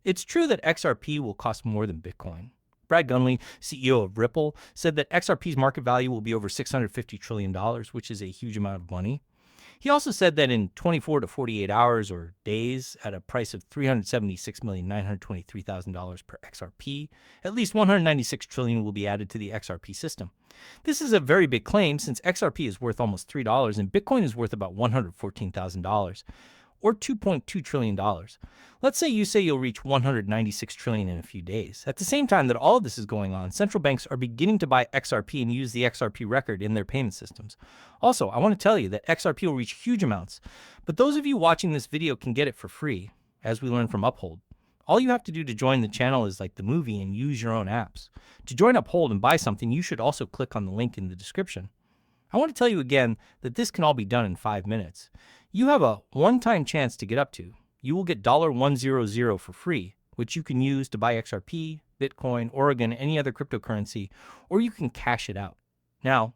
It's true that XRP will cost more than Bitcoin. Brad Gunley, CEO of Ripple, said that XRP's market value will be over $650 trillion, which is a huge amount of money. He also said that in 24 to 48 hours or days, at a price of $376,923,000 per XRP, at least $196 trillion will be added to the XRP system. This is a very big claim since XRP is worth almost $3 and Bitcoin is worth about $114,000. Or $2.2 trillion. Let's say you'll reach $196 trillion in a few days. At the same time that all of this is going on, central banks are beginning to buy XRP and use the XRP record in their payment systems. Also, I want to tell you that XRP will reach huge amounts, but those of you watching this video can get it for free, as we learned from Uphold. All you have to do to join the channel is like the movie and use your own apps. To join Uphold and buy something, you should also click on the link in the description. I want to tell you again that this can all be done in 5 minutes. You have a one-time chance to get up to. You will get $100 for free, which you can use to buy XRP, Bitcoin, Oregon, any other cryptocurrency, or you can cash it out. Now,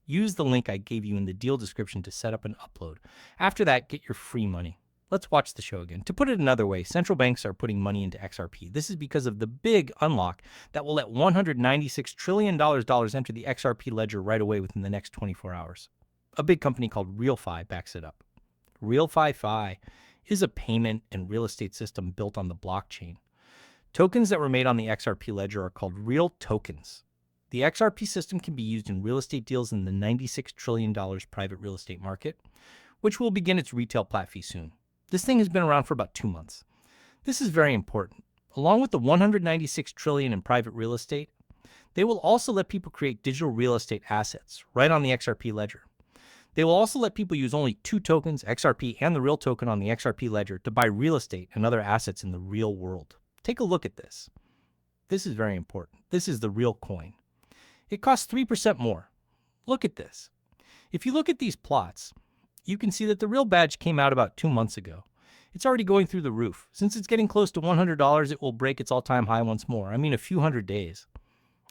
use the link I gave you in the deal description to set up an upload. After that, get your free money. Let's watch the show again. To put it another way, central banks are putting money into XRP. This is because of the big unlock that will let $196 trillion enter the XRP ledger right away within the next 24 hours. A big company called RealFi backs it up. RealFi is a payment and real estate system built on the blockchain. Tokens that were made on the XRP ledger are called real tokens. The XRP system can be used in real estate deals in the $96 trillion private real estate market, which will begin its retail plat fee soon. This thing has been around for about 2 months. This is very important. Along with the $196 trillion in private real estate, they will also let people create digital real estate assets right on the XRP ledger. They will also let people use only 2 tokens, XRP and the real token on the XRP ledger, to buy real estate and other assets in the real world. Take a look at this. This is very important. This is the real coin. It costs 3% more. Look at this. If you look at these plots, you can see that the real badge came out about 2 months ago. It's already going through the roof. Since it's getting close to $100, it will break its all-time high once more. I mean, a few hundred days.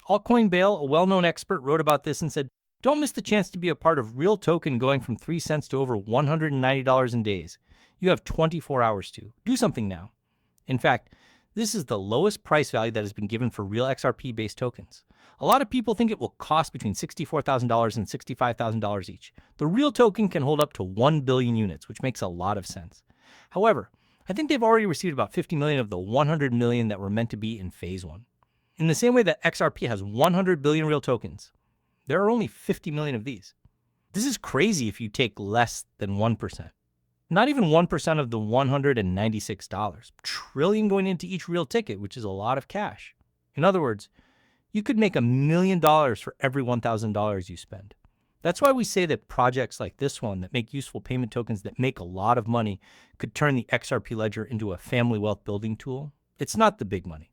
Altcoin Bale, a well-known expert, wrote about this and said, "Don't miss the chance to be a part of real token going from 3 cents to over $190 in days. You have 24 hours to. Do something now." In fact, this is the lowest price value that has been given for real XRP-based tokens. A lot of people think it will cost between $64,000 and $65,000 each. The real token can hold up to 1 billion units, which makes a lot of sense. However, I think they've already received about 50 million of the 100 million that were meant to be in phase 1. In the same way that XRP has 100 billion real tokens, there are only 50 million of these. This is crazy if you take less than 1%. Not even 1% of the $196 trillion going into each real ticket, which is a lot of cash. In other words, you could make $1 million for every $1,000 you spend. That's why we say that projects like this one that make useful payment tokens that make a lot of money could turn the XRP ledger into a family wealth building tool. It's not the big money.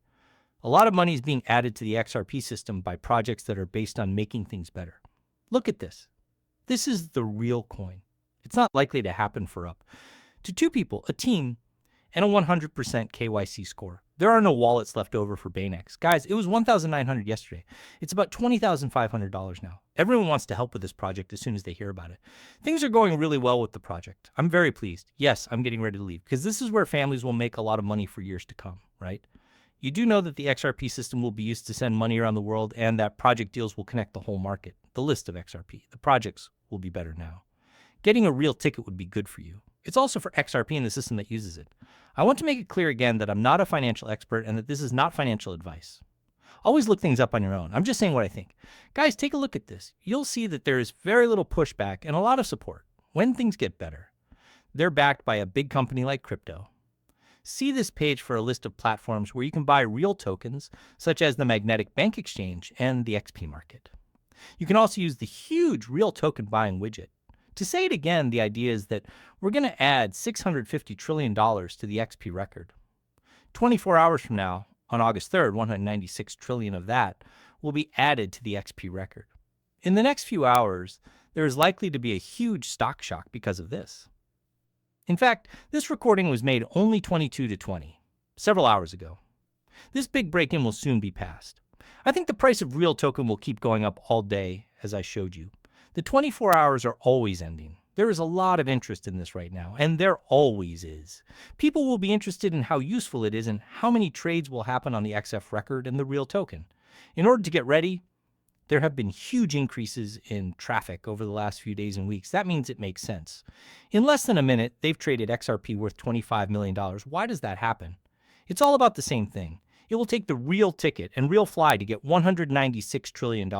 A lot of money is being added to the XRP system by projects that are based on making things better. Look at this. This is the real coin. It's not likely to happen for up to 2 people, a team, and a 100% KYC score. There are no wallets left over for Baynex. Guys, it was $1,900 yesterday. It's about $20,500 now. Everyone wants to help with this project as soon as they hear about it. Things are going really well with the project. I'm very pleased. Yes, I'm getting ready to leave because this is where families will make a lot of money for years to come, right? You do know that the XRP system will be used to send money around the world and that project deals will connect the whole market. The list of XRP. The projects will be better now. Getting a real ticket would be good for you. It's also for XRP and the system that uses it. I want to make it clear again that I'm not a financial expert and that this is not financial advice. Always look things up on your own. I'm just saying what I think. Guys, take a look at this. You'll see that there is very little pushback and a lot of support when things get better. They're backed by a big company like crypto. See this page for a list of platforms where you can buy real tokens, such as the Magnetic Bank Exchange and the XP market. You can also use the huge real token buying widget. To say it again, the idea is that we're going to add $650 trillion to the XP record. 24 hours from now, on August 3rd, 196 trillion of that will be added to the XP record. In the next few hours, there is likely to be a huge stock shock because of this. In fact, this recording was made only 22 to 20, several hours ago. This big break-in will soon be passed. I think the price of real token will keep going up all day, as I showed you. The 24 hours are always ending. There is a lot of interest in this right now, and there always is. People will be interested in how useful it is and how many trades will happen on the XF record and the real token. In order to get ready, there have been huge increases in traffic over the last few days and weeks. That means it makes sense. In less than a minute, they've traded XRP worth $25 million. Why does that happen? It's all about the same thing. It will take the real ticket and real fly to get $196 trillion.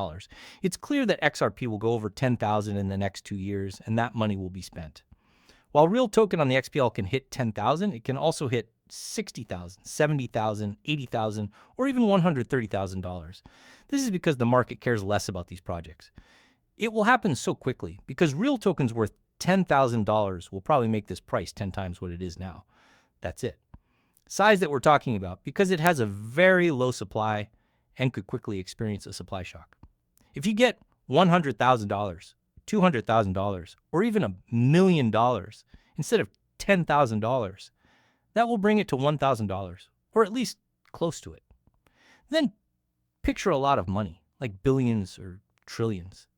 It's clear that XRP will go over 10,000 in the next 2 years, and that money will be spent. While real token on the XPL can hit 10,000, it can also hit 60,000, 70,000, 80,000, or even $130,000. This is because the market cares less about these projects. It will happen so quickly because real tokens worth $10,000 will probably make this price 10 times what it is now. That's it. Size that we're talking about because it has a very low supply and could quickly experience a supply shock. If you get $100,000, $200,000, or even $1 million instead of $10,000, that will bring it to $1,000, or at least close to it. Then picture a lot of money, like billions or trillions.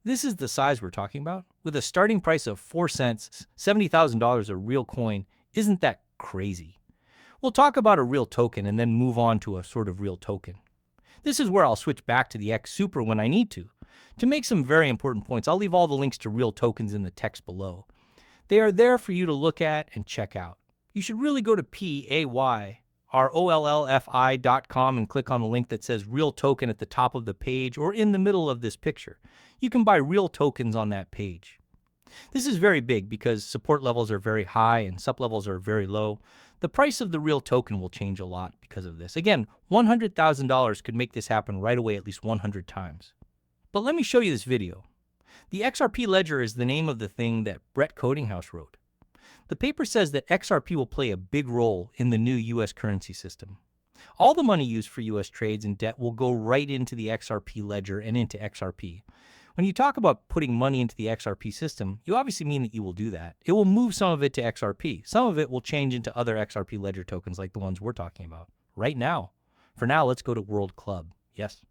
This is the size we're talking about. With a starting price of 4 cents, $70,000 a real coin, isn't that crazy? We'll talk about a real token and then move on to a sort of real token. This is where I'll switch back to the X Super when I need to. To make some very important points, I'll leave all the links to real tokens in the text below. They are there for you to look at and check out. You should really go to payrollfi.com and click on the link that says real token at the top of the page or in the middle of this picture. You can buy real tokens on that page. This is very big because support levels are very high and sup levels are very low. The price of the real token will change a lot because of this. Again, $100,000 could make this happen right away at least 100 times. But let me show you this video. The XRP ledger is the name of the thing that Garlinghouse wrote. The paper says that XRP will play a big role in the new U.S. currency system. All the money used for U.S. trades and debt will go right into the XRP ledger and into XRP. When you talk about putting money into the XRP system, you obviously mean that you will do that. It will move some of it to XRP. Some of it will change into other XRP ledger tokens like the ones we're talking about right now. For now, let's go to World Club. Yes.